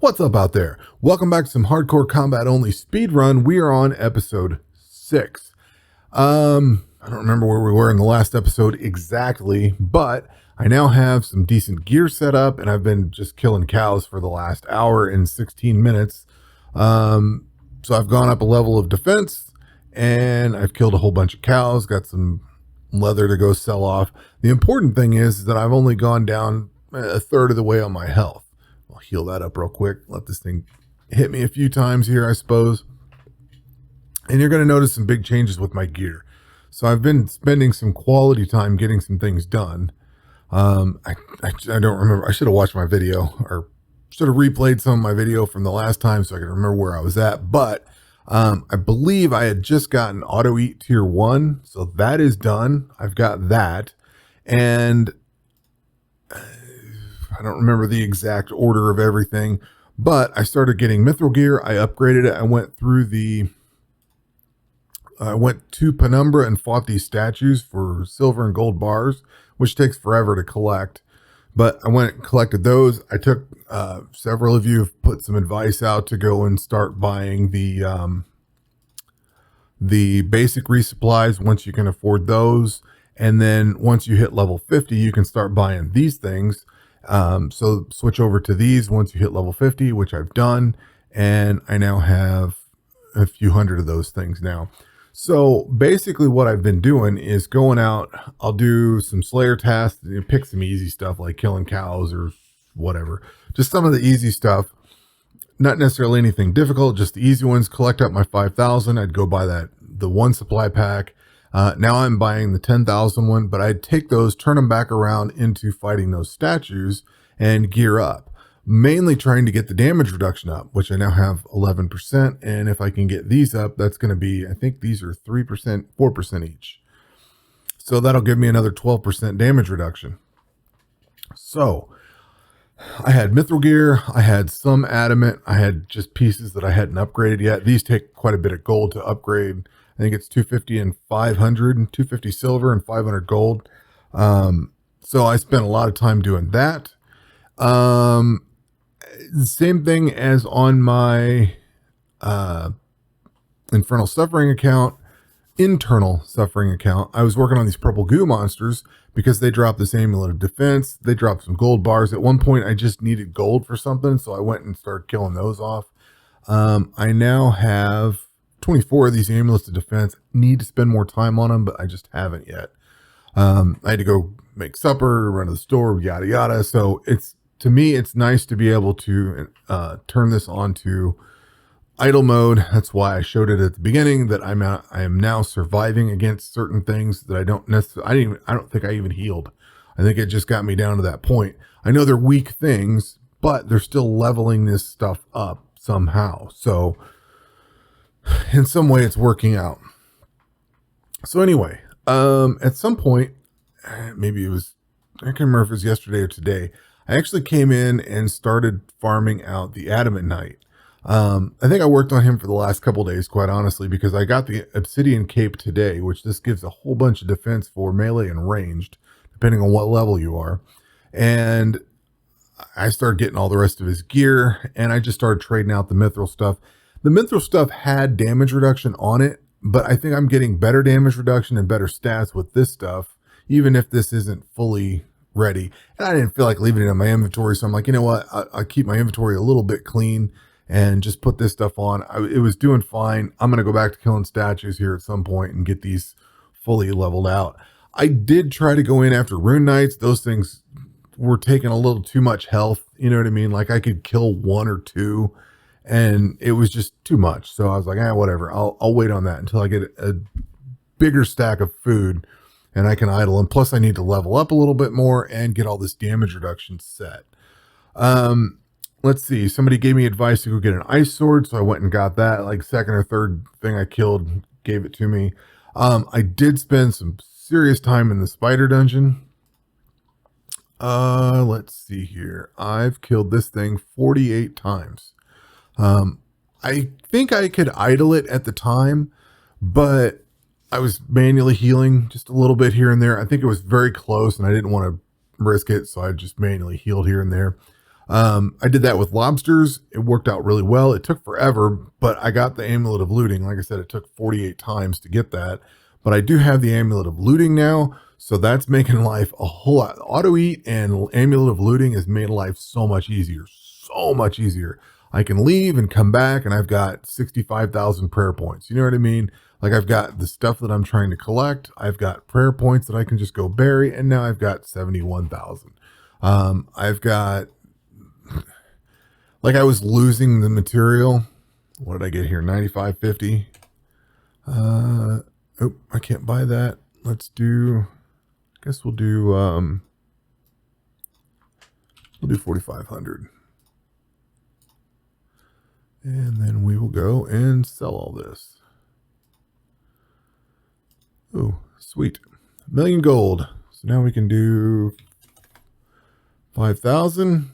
What's up out there? Welcome back to some hardcore combat only speedrun. We are on episode 6. I don't remember where we were in the last episode exactly, but I now have some decent gear set up and I've been just killing cows for the last hour and 16 minutes. So I've gone up a level of defense and I've killed a whole bunch of cows, got some leather to go sell off. The important thing is that I've only gone down a third of the way on my health. I'll heal that up real quick. Let this thing hit me a few times here, I suppose. And you're going to notice some big changes with my gear. So I've been spending some quality time getting some things done. I don't remember. I should have watched my video or should have replayed some of my video from the last time so I can remember where I was at. But I believe I had just gotten auto eat tier 1. So that is done. I've got that. And I don't remember the exact order of everything, but I started getting mithril gear. I upgraded it. I went to Penumbra and fought these statues for silver and gold bars, which takes forever to collect. But I went and collected those. I took, several of you have put some advice out to go and start buying the basic resupplies once you can afford those. And then once you hit level 50, you can start buying these things. So switch over to these once you hit level 50, which I've done. And I now have a few hundred of those things now. So basically what I've been doing is going out, I'll do some Slayer tasks, pick some easy stuff like killing cows or whatever, just some of the easy stuff, not necessarily anything difficult, just the easy ones. Collect up my 5,000. I'd go buy the one supply pack. Now I'm buying the 10,000 one, but I'd take those, turn them back around into fighting those statues and gear up, mainly trying to get the damage reduction up, which I now have 11%. And if I can get these up, that's going to be, I think these are 3%, 4% each. So that'll give me another 12% damage reduction. So I had mithril gear. I had some adamant. I had just pieces that I hadn't upgraded yet. These take quite a bit of gold to upgrade. I think it's 250 and 500, 250 silver and 500 gold. So I spent a lot of time doing that. Same thing as on my internal suffering account. I was working on these purple goo monsters because they dropped this amulet of defense. They dropped some gold bars. At one point, I just needed gold for something, so I went and started killing those off. I now have 24 of these amulets of defense. Need to spend more time on them, but I just haven't yet. I had to go make supper, run to the store, yada yada. So to me, it's nice to be able to turn this on to idle mode. That's why I showed it at the beginning that I am now surviving against certain things that I don't necessarily. I don't think I even healed. I think it just got me down to that point. I know they're weak things, but they're still leveling this stuff up somehow. So in some way it's working out. So anyway, at some point, maybe it was, I can't remember if it was yesterday or today, I actually came in and started farming out the Adamant Knight. I think I worked on him for the last couple days, quite honestly, because I got the Obsidian Cape today, which this gives a whole bunch of defense for melee and ranged, depending on what level you are. And I started getting all the rest of his gear, and I just started trading out the mithril stuff. The mithril stuff had damage reduction on it, but I think I'm getting better damage reduction and better stats with this stuff, even if this isn't fully ready. And I didn't feel like leaving it in my inventory, so I'm like, you know what? I'll keep my inventory a little bit clean and just put this stuff on. It was doing fine. I'm going to go back to killing statues here at some point and get these fully leveled out. I did try to go in after Rune Knights. Those things were taking a little too much health. You know what I mean? Like I could kill 1 or 2. And it was just too much. So I was like, whatever. I'll wait on that until I get a bigger stack of food and I can idle. And plus I need to level up a little bit more and get all this damage reduction set. Let's see. Somebody gave me advice to go get an ice sword. So I went and got that. Like second or third thing I killed gave it to me. I did spend some serious time in the spider dungeon. Let's see here. I've killed this thing 48 times. I think I could idle it at the time, but I was manually healing just a little bit here and there. I think it was very close and I didn't want to risk it. So I just manually healed here and there. I did that with lobsters. It worked out really well. It took forever, but I got the amulet of looting. Like I said, it took 48 times to get that, but I do have the amulet of looting now. So that's making life a whole lot. Auto eat and amulet of looting has made life so much easier. So much easier. I can leave and come back and I've got 65,000 prayer points. You know what I mean? Like I've got the stuff that I'm trying to collect. I've got prayer points that I can just go bury. And now I've got 71,000. I've got, like I was losing the material. What did I get here? 95.50. Oh, I can't buy that. Let's do, I guess we'll do 4,500. And then we will go and sell all this. Oh, sweet. 1,000,000 gold. So now we can do 5,000.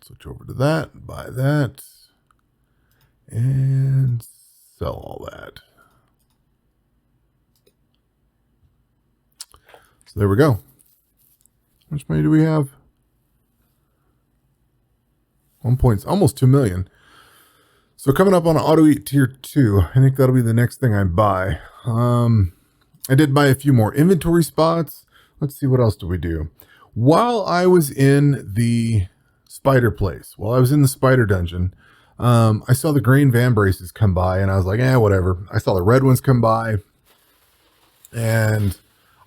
Switch over to that, buy that, and sell all that. So there we go. How much money do we have? 1 point, almost 2 million. So coming up on auto eat tier 2, I think that'll be the next thing I buy. I did buy a few more inventory spots. Let's see, what else do we do? While I was in the spider place, while I was in the spider dungeon, I saw the green van braces come by and I was like, whatever. I saw the red ones come by and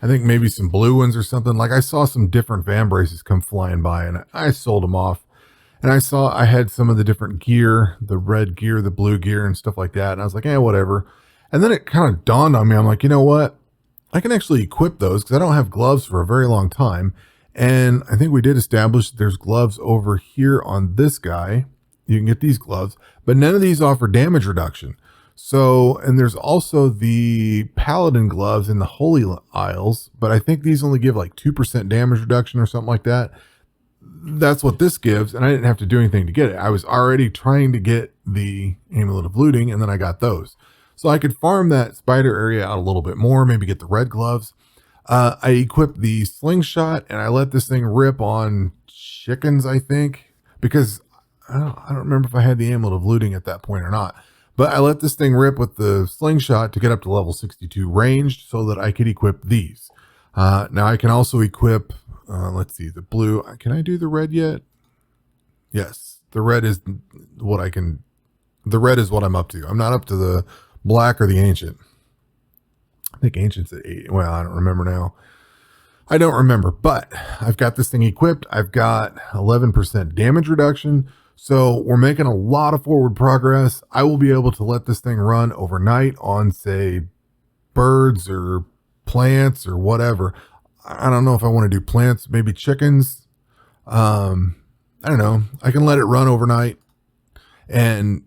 I think maybe some blue ones or something. Like I saw some different van braces come flying by and I sold them off. And I had some of the different gear, the red gear, the blue gear and stuff like that. And I was like, whatever. And then it kind of dawned on me. I'm like, you know what? I can actually equip those because I don't have gloves for a very long time. And I think we did establish there's gloves over here on this guy. You can get these gloves, but none of these offer damage reduction. So, and there's also the paladin gloves in the holy isles, but I think these only give like 2% damage reduction or something like that. That's what this gives. And I didn't have to do anything to get it. I was already trying to get the amulet of looting and then I got those. So I could farm that spider area out a little bit more, maybe get the red gloves. I equipped the slingshot and I let this thing rip on chickens, I think, because I don't remember if I had the amulet of looting at that point or not, but I let this thing rip with the slingshot to get up to level 62 ranged so that I could equip these. Now I can also equip, let's see, the blue. Can I do the red yet? Yes, the red is what I can, the red is what I'm up to. I'm not up to the black or the ancient. I think ancient's at 8. Well, I don't remember now. I don't remember, but I've got this thing equipped. I've got 11% damage reduction. So we're making a lot of forward progress. I will be able to let this thing run overnight on, say, birds or plants or whatever. I don't know if I want to do plants, maybe chickens. I don't know. I can let it run overnight and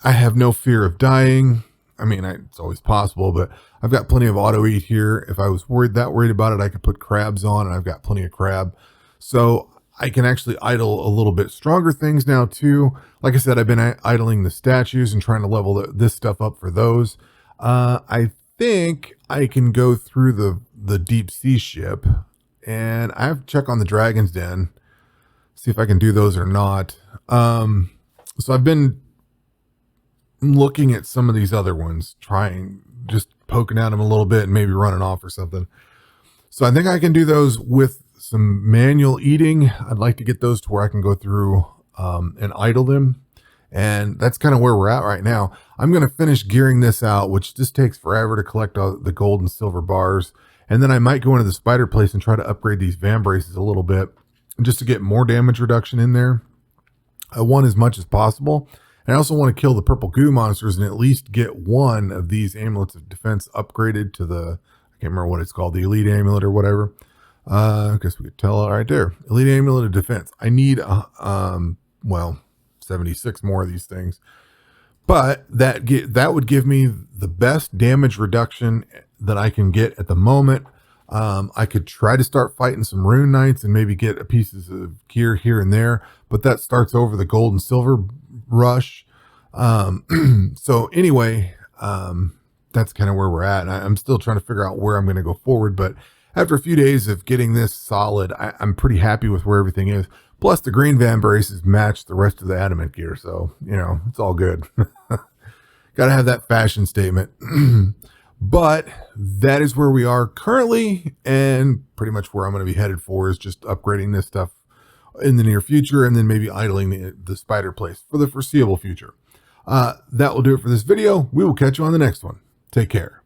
I have no fear of dying. I mean, it's always possible, but I've got plenty of auto eat here. If I was worried about it, I could put crabs on and I've got plenty of crab. So I can actually idle a little bit stronger things now too. Like I said, I've been idling the statues and trying to level this stuff up for those. I think I can go through the deep sea ship and I have to check on the Dragon's Den, see if I can do those or not. So I've been looking at some of these other ones, just poking at them a little bit and maybe running off or something. So I think I can do those with some manual eating. I'd like to get those to where I can go through and idle them. And that's kind of where we're at right now. I'm going to finish gearing this out, which just takes forever to collect all the gold and silver bars. And then I might go into the spider place and try to upgrade these van braces a little bit just to get more damage reduction in there. I want as much as possible. And I also want to kill the purple goo monsters and at least get one of these amulets of defense upgraded to the, I can't remember what it's called, the elite amulet or whatever. I guess we could tell it right there. Elite amulet of defense. I need, 76 more of these things. But that would give me the best damage reduction that I can get at the moment. I could try to start fighting some rune knights and maybe get pieces of gear here and there, but that starts over the gold and silver rush. So anyway, that's kind of where we're at. I'm still trying to figure out where I'm going to go forward, but after a few days of getting this solid, I'm pretty happy with where everything is. Plus, the green van braces match the rest of the adamant gear, so, you know, it's all good. Got to have that fashion statement. But that is where we are currently, and pretty much where I'm going to be headed for is just upgrading this stuff in the near future, and then maybe idling the spider place for the foreseeable future. That will do it for this video. We will catch you on the next one. Take care.